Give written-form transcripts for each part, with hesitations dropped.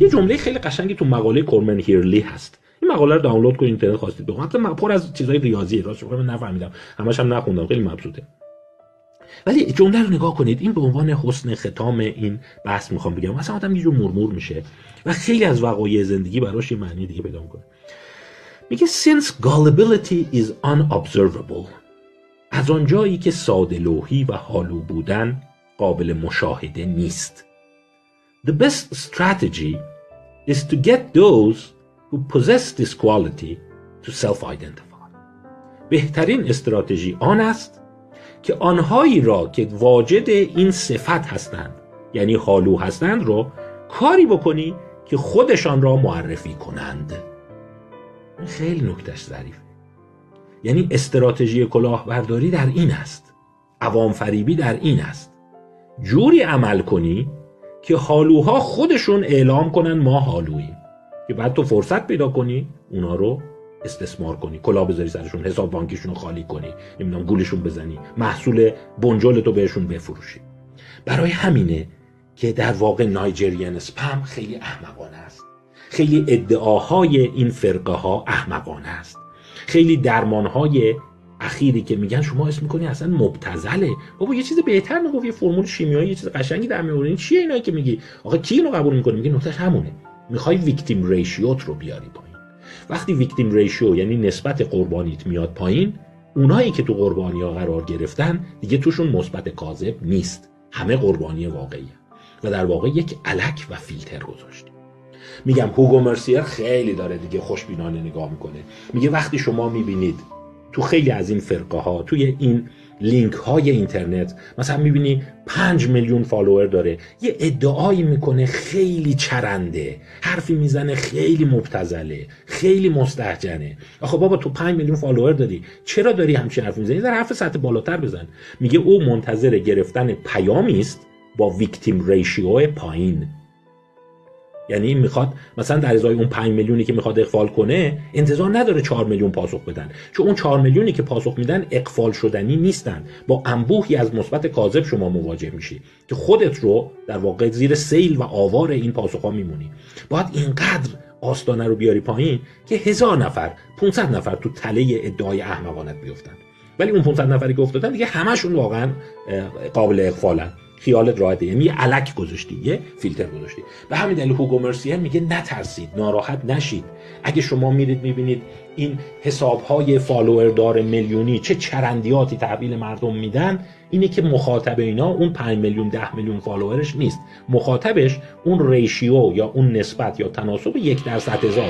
یه جمله خیلی قشنگی تو مقاله کورمن هیرلی هست. این مقاله رو دانلود کنید اینترنت خواستید بخونید. حتی پر از چیزای ریاضیه، راستش من نفهمیدم، همش هم نخوندم، خیلی مبسوطه. ولی جمله رو نگاه کنید، این به عنوان حسن ختام این بحث میخوام بگم. مثلا آدم یه جور مرمور میشه و خیلی از وقایع زندگی براش یه معنی دیگه پیدا میکنه. میگه since gullibility is unobservable، از آنجایی که ساده لوحی و حالو بودن قابل مشاهده نیست. The best strategy is to get those who possess this quality to self-identify. بهترین استراتژی آن است که آنهایی را که واجد این صفت هستند، یعنی حالو هستند، رو کاری بکنی که خودشان را معرفی کنند. این خیلی نکتهش ظریفه. یعنی استراتژی کلاهبرداری در این است، عوام فریبی در این است، جوری عمل کنی که حالوها خودشون اعلام کنن ما حالوییم، که بعد تو فرصت پیدا کنی اونا رو استثمار کنی، کلاه بذاری سرشون، حساب بانکیشون رو خالی کنی، نمیدونم گولشون بزنی، محصول بنجل تو بهشون بفروشی. برای همینه که در واقع نایجریان اسپم خیلی احمقانه است. خیلی ادعاهای این فرقه ها احمقانه است. خیلی درمانهای اخیری که میگن شما اسم میکنی اصلا مبتذله، بابا یه چیز بهتر نگفت، یه فرمول شیمیایی، یه چیز قشنگی در میآوری. این چیه اینایی که میگی؟ آخه کی اینو قبول میکنه؟ میگه نکتهش همونه، میخوای ویکتیم ریشیوت رو بیاری پایین. وقتی ویکتیم ریشیو یعنی نسبت قربانیت میاد پایین، اونایی که تو قربانی ها قرار گرفتن دیگه توشون مثبت کاذب نیست، همه قربانی واقعیه و در واقع یک الک و فیلتر گذاشته. میگم هوگو مرسیر خیلی داره دیگه خوشبینانه نگاه میکنه. میگه وقتی شما میبینید تو خیلی از این فرقه ها، توی این لینک های اینترنت، مثلا میبینی 5 میلیون فالوور داره، یه ادعایی میکنه خیلی چرنده، حرفی میزنه خیلی مبتذله، خیلی مستهجنه. آخه بابا تو 5 میلیون فالوور داری، چرا داری همچین حرف میزنی؟ در حرف سطح بالاتر بزن. میگه او منتظر گرفتن پیامی است با ویکتیم ریشیو پایین. یعنی میخواد مثلا در ازای اون 5 میلیونی که میخواد اغفال کنه انتظار نداره 4 میلیون پاسخ بدن، چون اون 4 میلیونی که پاسخ میدن اغفال شدنی نیستن. با انبوهی از مثبت کاذب شما مواجه میشی که خودت رو در واقع زیر سیل و آوار این پاسخ ها میمونی. باید اینقدر آستانه رو بیاری پایین که 1000 نفر 500 نفر تو تله ادعای احمقانت بیفتن، ولی اون 500 نفری که افتادن دیگه همشون واقعا قابل اغفالن. خیالت راحته، یعنی یه الک گذاشتی، یه فیلتر گذاشتی. به همین دلیل هوگو مرسیر میگه نترسید، ناراحت نشید. اگه شما میرید میبینید این حسابهای فالوور دار میلیونی چه چرندیاتی تحویل مردم میدن، اینه که مخاطب اینا اون 5 میلیون 10 میلیون فالوورش نیست، مخاطبش اون ریشیو یا اون نسبت یا تناسب 1 در 100,000.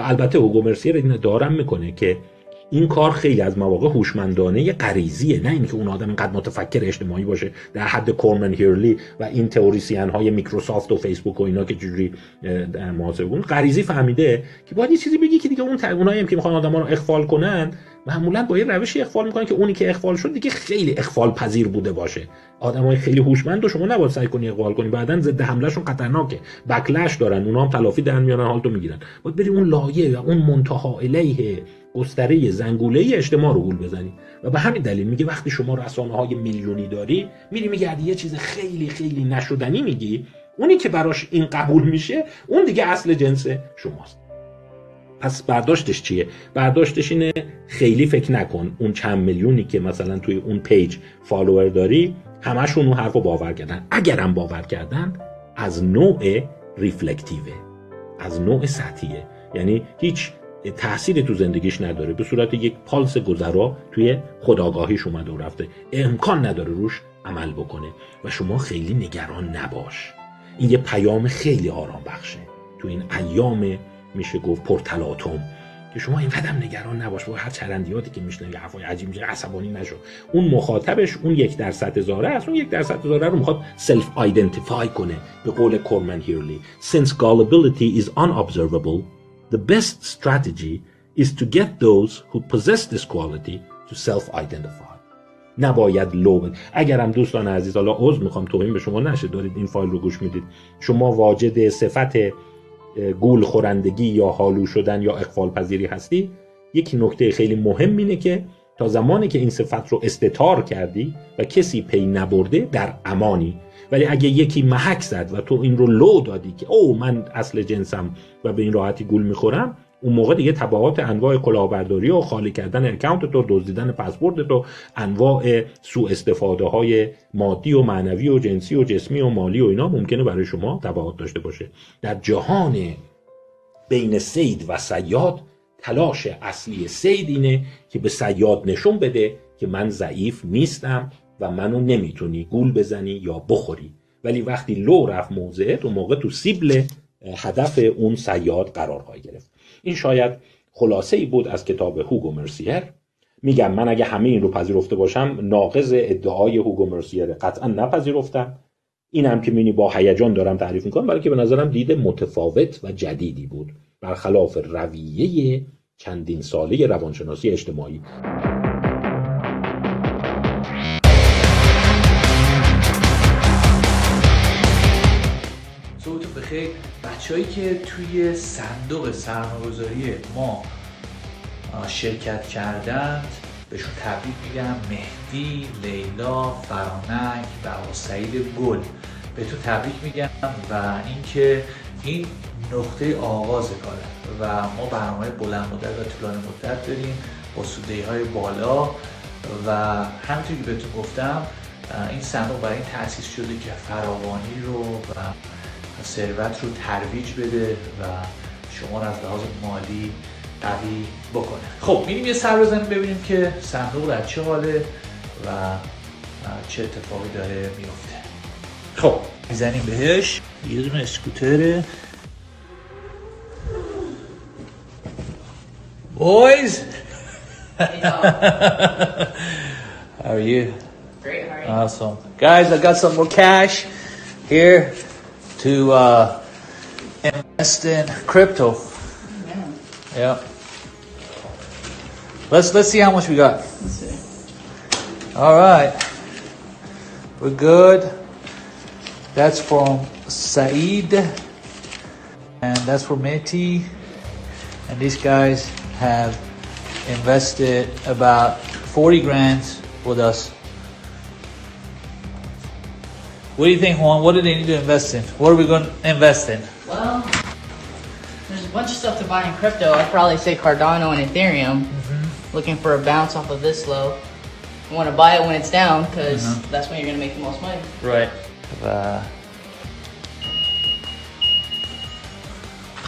البته هوگو مرسیر این دارم میکنه که این کار خیلی از مواقع هوشمندانه غریزیه، نه اینکه اون آدم اینقدر متفکر اجتماعی باشه در حد کورمن هیرلی و این تئوریسین های میکروسافت و فیسبوک و اینا که جوری محاسبه کنن. غریزی فهمیده که باید یه چیزی بگی که دیگه اونایی هم که میخوان آدما رو اغفال کنن معمولا با یه روشی اغفال میکنن که اونی که اغفال شد دیگه خیلی اغفال پذیر بوده باشه. آدمای خیلی هوشمند و شما نباید سعی کنی اغفال کنی، بعدن ضد حملهشون خطرناکه، بکلش دارن، اونها هم تلافی دهن میارن، حالتو میگیرن. باید بری اون لایه و اون منتها الیه گستره زنگوله‌ای اجتماع رو گول بزنی. و به همین دلیل میگه وقتی شما رسانه‌های میلیونی داری، میری میگردی یه چیز خیلی خیلی نشدنی میگی، اونی که براش این قبول میشه اون دیگه اصل جنس شماست. پس برداشتش چیه؟ برداشتش اینه خیلی فکر نکن اون چند میلیونی که مثلا توی اون پیج فالوور داری همشون اون حرفو باور کردن. اگرم باور کردن از نوع ریفلکتیوه، از نوع سطحیه، یعنی هیچ تأثیری تو زندگیش نداره، به صورت یک پالس گذرا توی خودآگاهیش اومده و رفته، امکان نداره روش عمل بکنه و شما خیلی نگران نباش. این یه پیام خیلی آرام بخشه تو این ایام میشه گفت پرتلاطم که شما اینقدر نگران نباش با هر چرندیاتی که میشنوی حرفای عجیب میشه عصبانی نشو. اون مخاطبش اون 1% هزاره است، اون 1% هزاره رو میخواد سلف آیدنتیفای کنه. به قول کورمن هیرلی since gullibility is unobservable the best strategy is to get those who possess this quality to self identify. نباید لو اگرم دوستان عزیز، حالا عذر میخوام توهین به شما نشه، دارید این فایل رو گوش میدید، شما واجد صفت گول خورندگی یا حالو شدن یا اغفال پذیری هستی، یک نکته خیلی مهم اینه که تا زمانی که این صفت رو استتار کردی و کسی پی نبرده در امانی. ولی اگه یکی محک زد و تو این رو لو دادی که او من اصل جنسم و به این راحتی گول میخورم، اون موقع دیگه تبعات انواع کلاهبرداری و خالی کردن اکانت تو، دزدیدن پسورد تو، انواع سوء استفاده های مادی و معنوی و جنسی و جسمی و مالی و اینا ممکنه برای شما تبعات داشته باشه. در جهان بین صید و صیاد، تلاش اصلی صید اینه که به صیاد نشون بده که من ضعیف نیستم و منو نمیتونی گول بزنی یا بخوری. ولی وقتی لو رفت موضعت، اون موقع تو سیبل هدف اون صیاد قرار خواهی گرفت. این شاید خلاصه ای بود از کتاب هوگو مرسیر. میگم من اگه همه این رو پذیرفته باشم، ناقض ادعای هوگو مرسیر قطعا نپذیرفتم. اینم که میبینی با هیجان دارم تعریف میکنم، برای که به نظرم دید متفاوت و جدیدی بود، برخلاف رویه چندین ساله روانشناسی اجتماعی. صبحتون بخیر. بچه‌هایی که توی صندوق سرمایه‌گذاری ما شرکت کردند بهشون تبریک میگم. مهدی، لیلا، فرانک و سعید گل به تو تبریک میگم و اینکه این نقطه آغاز کاره و ما برنامه بلند مدت و طولانی مدت داریم با سوددهی‌های بالا و همونطور که بهتون گفتم این صندوق برای این تأسیس شده که فراوانی رو و ثروت رو ترویج بده و شما رو از لحاظ مالی قوی بکنه. خب میریم یه سر بزنیم ببینیم که صندوق در چه حاله و چه اتفاقی داره میفته. خب میزنیم بهش. یه دونه اسکوتره. Boys! Hey, Tom. How are you? Great, how are you? Awesome. Guys, I got some more cash here to invest in crypto. Yeah. Yeah. Let's see how much we got. Let's see. All right. We're good. That's from Saeed. And that's for Mehdi. And these guys have invested about 40 grand with us. What do you think, Juan? What do they need to invest in? What are we going to invest in? Well, there's a bunch of stuff to buy in crypto. I'd probably say Cardano and Ethereum. Looking for a bounce off of this low. You want to buy it when it's down because that's when you're going to make the most money. Right.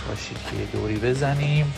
باشید که دوری بزنیم.